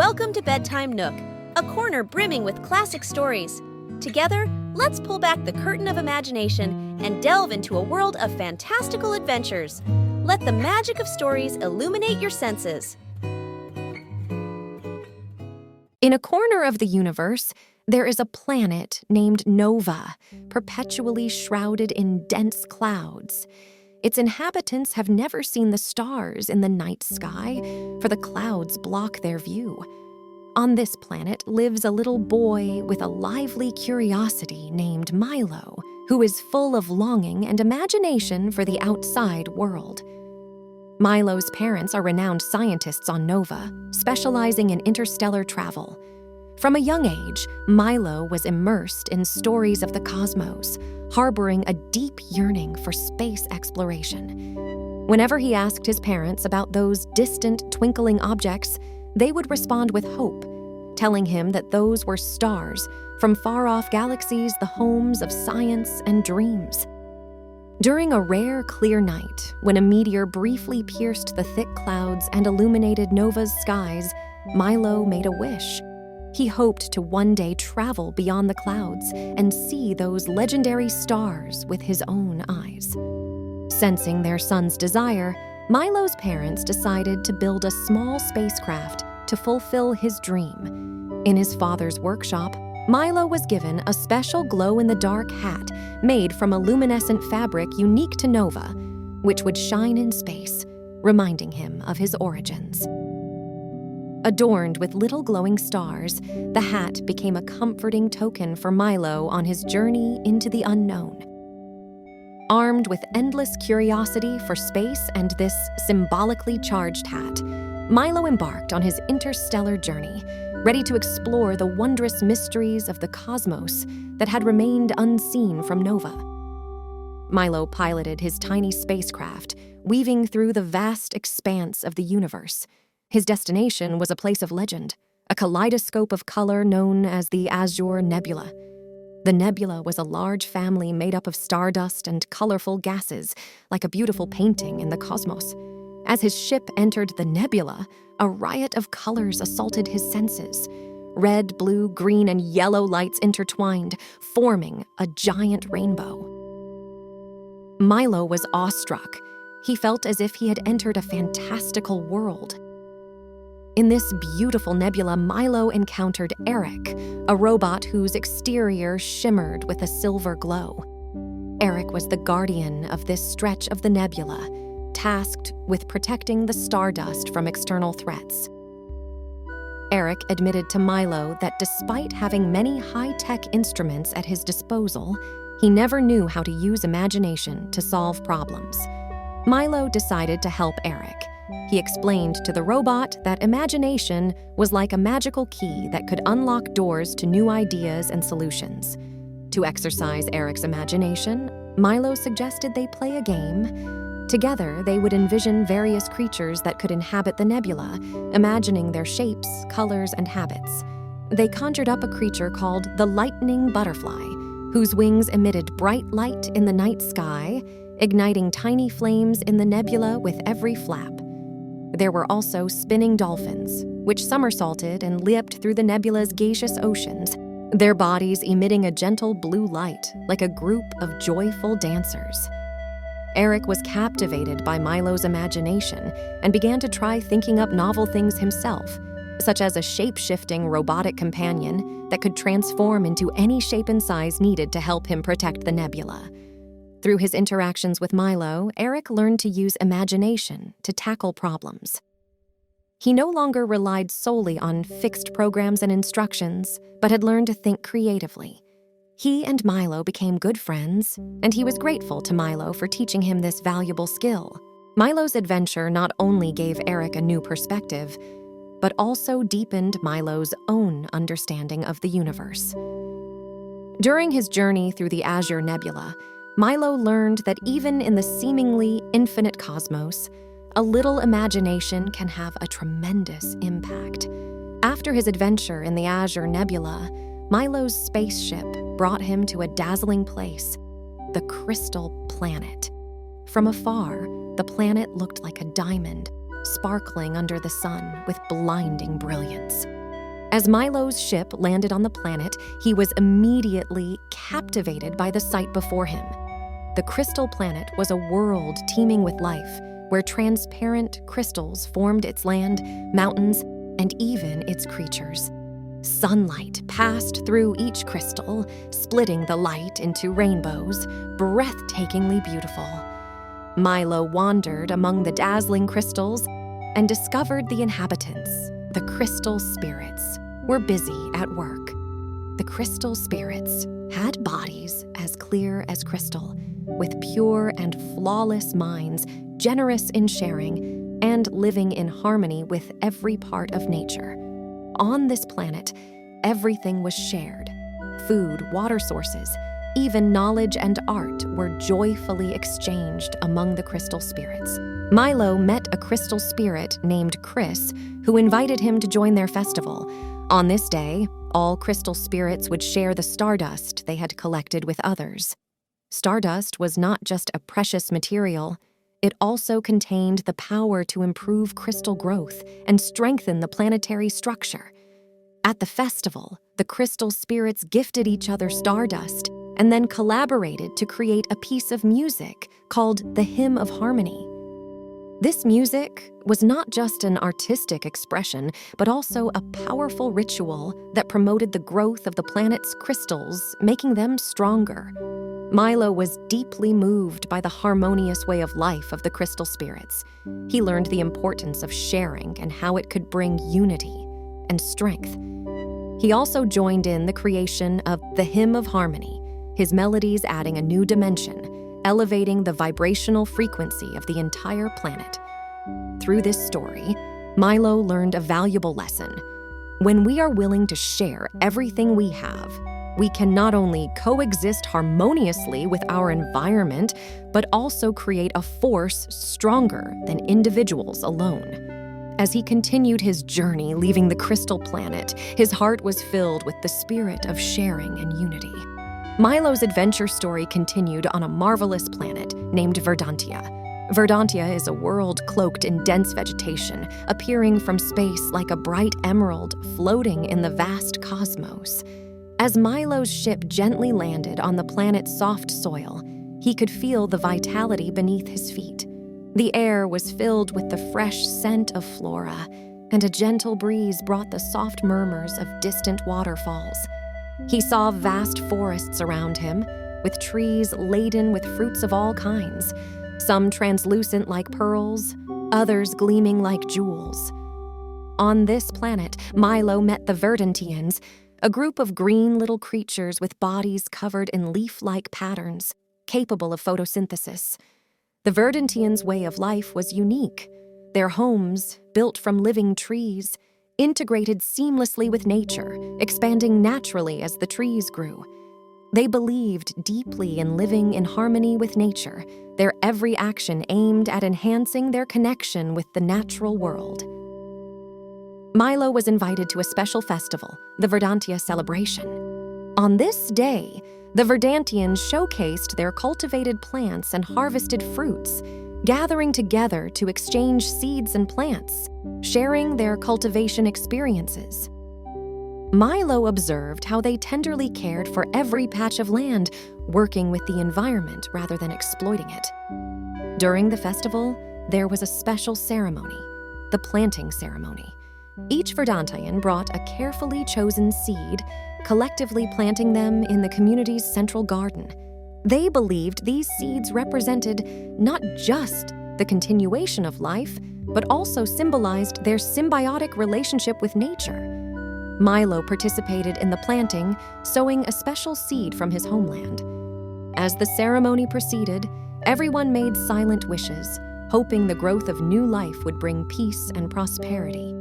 Welcome to Bedtime Nook, a corner brimming with classic stories. Together, let's pull back the curtain of imagination and delve into a world of fantastical adventures. Let the magic of stories illuminate your senses. In a corner of the universe, there is a planet named Nova, perpetually shrouded in dense clouds. Its inhabitants have never seen the stars in the night sky, for the clouds block their view. On this planet lives a little boy with a lively curiosity named Milo, who is full of longing and imagination for the outside world. Milo's parents are renowned scientists on Nova, specializing in interstellar travel. From a young age, Milo was immersed in stories of the cosmos, harboring a deep yearning for space exploration. Whenever he asked his parents about those distant, twinkling objects, they would respond with hope, telling him that those were stars from far-off galaxies, the homes of science and dreams. During a rare, clear night, when a meteor briefly pierced the thick clouds and illuminated Nova's skies, Milo made a wish. He hoped to one day travel beyond the clouds and see those legendary stars with his own eyes. Sensing their son's desire, Milo's parents decided to build a small spacecraft to fulfill his dream. In his father's workshop, Milo was given a special glow-in-the-dark hat made from a luminescent fabric unique to Nova, which would shine in space, reminding him of his origins. Adorned with little glowing stars, the hat became a comforting token for Milo on his journey into the unknown. Armed with endless curiosity for space and this symbolically charged hat, Milo embarked on his interstellar journey, ready to explore the wondrous mysteries of the cosmos that had remained unseen from Nova. Milo piloted his tiny spacecraft, weaving through the vast expanse of the universe. His destination was a place of legend, a kaleidoscope of color known as the Azure Nebula. The nebula was a large family made up of stardust and colorful gases, like a beautiful painting in the cosmos. As his ship entered the nebula, a riot of colors assaulted his senses. Red, blue, green, and yellow lights intertwined, forming a giant rainbow. Milo was awestruck. He felt as if he had entered a fantastical world. In this beautiful nebula, Milo encountered Eric, a robot whose exterior shimmered with a silver glow. Eric was the guardian of this stretch of the nebula, tasked with protecting the stardust from external threats. Eric admitted to Milo that despite having many high-tech instruments at his disposal, he never knew how to use imagination to solve problems. Milo decided to help Eric. He explained to the robot that imagination was like a magical key that could unlock doors to new ideas and solutions. To exercise Eric's imagination, Milo suggested they play a game. Together, they would envision various creatures that could inhabit the nebula, imagining their shapes, colors, and habits. They conjured up a creature called the lightning butterfly, whose wings emitted bright light in the night sky, igniting tiny flames in the nebula with every flap. There were also spinning dolphins, which somersaulted and leapt through the nebula's gaseous oceans, their bodies emitting a gentle blue light like a group of joyful dancers. Eric was captivated by Milo's imagination and began to try thinking up novel things himself, such as a shape-shifting robotic companion that could transform into any shape and size needed to help him protect the nebula. Through his interactions with Milo, Eric learned to use imagination to tackle problems. He no longer relied solely on fixed programs and instructions, but had learned to think creatively. He and Milo became good friends, and he was grateful to Milo for teaching him this valuable skill. Milo's adventure not only gave Eric a new perspective, but also deepened Milo's own understanding of the universe. During his journey through the Azure Nebula, Milo learned that even in the seemingly infinite cosmos, a little imagination can have a tremendous impact. After his adventure in the Azure Nebula, Milo's spaceship brought him to a dazzling place, the Crystal Planet. From afar, the planet looked like a diamond, sparkling under the sun with blinding brilliance. As Milo's ship landed on the planet, he was immediately captivated by the sight before him. The crystal planet was a world teeming with life, where transparent crystals formed its land, mountains, and even its creatures. Sunlight passed through each crystal, splitting the light into rainbows, breathtakingly beautiful. Milo wandered among the dazzling crystals and discovered the inhabitants, the crystal spirits, were busy at work. The crystal spirits had bodies as clear as crystal, with pure and flawless minds, generous in sharing, and living in harmony with every part of nature. On this planet, everything was shared. Food, water sources, even knowledge and art were joyfully exchanged among the crystal spirits. Milo met a crystal spirit named Chris, who invited him to join their festival. On this day, all crystal spirits would share the stardust they had collected with others. Stardust was not just a precious material, it also contained the power to improve crystal growth and strengthen the planetary structure. At the festival, the crystal spirits gifted each other stardust and then collaborated to create a piece of music called the Hymn of Harmony. This music was not just an artistic expression, but also a powerful ritual that promoted the growth of the planet's crystals, making them stronger. Milo was deeply moved by the harmonious way of life of the crystal spirits. He learned the importance of sharing and how it could bring unity and strength. He also joined in the creation of the Hymn of Harmony, his melodies adding a new dimension, elevating the vibrational frequency of the entire planet. Through this story, Milo learned a valuable lesson. When we are willing to share everything we have, we can not only coexist harmoniously with our environment, but also create a force stronger than individuals alone. As he continued his journey leaving the crystal planet, his heart was filled with the spirit of sharing and unity. Milo's adventure story continued on a marvelous planet named Verdontia. Verdontia is a world cloaked in dense vegetation, appearing from space like a bright emerald floating in the vast cosmos. As Milo's ship gently landed on the planet's soft soil, he could feel the vitality beneath his feet. The air was filled with the fresh scent of flora, and a gentle breeze brought the soft murmurs of distant waterfalls. He saw vast forests around him, with trees laden with fruits of all kinds, some translucent like pearls, others gleaming like jewels. On this planet, Milo met the Verdontians, a group of green little creatures with bodies covered in leaf-like patterns, capable of photosynthesis. The Verdontians' way of life was unique. Their homes, built from living trees, integrated seamlessly with nature, expanding naturally as the trees grew. They believed deeply in living in harmony with nature, their every action aimed at enhancing their connection with the natural world. Milo was invited to a special festival, the Verdontia Celebration. On this day, the Verdontians showcased their cultivated plants and harvested fruits, gathering together to exchange seeds and plants, sharing their cultivation experiences. Milo observed how they tenderly cared for every patch of land, working with the environment rather than exploiting it. During the festival, there was a special ceremony, the planting ceremony. Each Verdontian brought a carefully chosen seed, collectively planting them in the community's central garden. They believed these seeds represented not just the continuation of life, but also symbolized their symbiotic relationship with nature. Milo participated in the planting, sowing a special seed from his homeland. As the ceremony proceeded, everyone made silent wishes, hoping the growth of new life would bring peace and prosperity.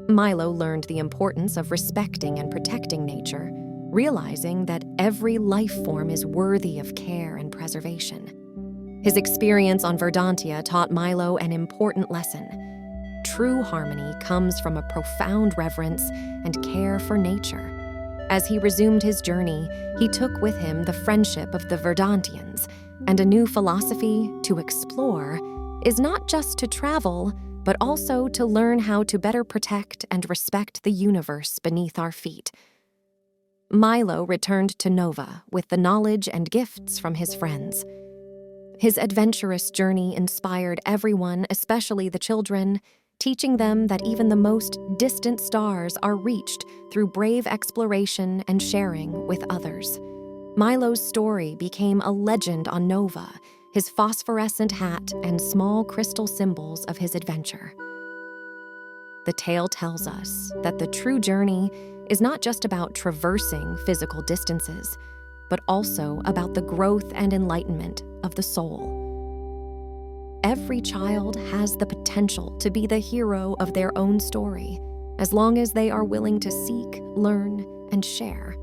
Milo learned the importance of respecting and protecting nature, realizing that every life form is worthy of care and preservation. His experience on Verdontia taught Milo an important lesson. True harmony comes from a profound reverence and care for nature. As he resumed his journey, he took with him the friendship of the Verdontians and a new philosophy: to explore is not just to travel, but also to learn how to better protect and respect the universe beneath our feet. Milo returned to Nova with the knowledge and gifts from his friends. His adventurous journey inspired everyone, especially the children, teaching them that even the most distant stars are reached through brave exploration and sharing with others. Milo's story became a legend on Nova, his phosphorescent hat and small crystal symbols of his adventure. The tale tells us that the true journey is not just about traversing physical distances, but also about the growth and enlightenment of the soul. Every child has the potential to be the hero of their own story, as long as they are willing to seek, learn, and share.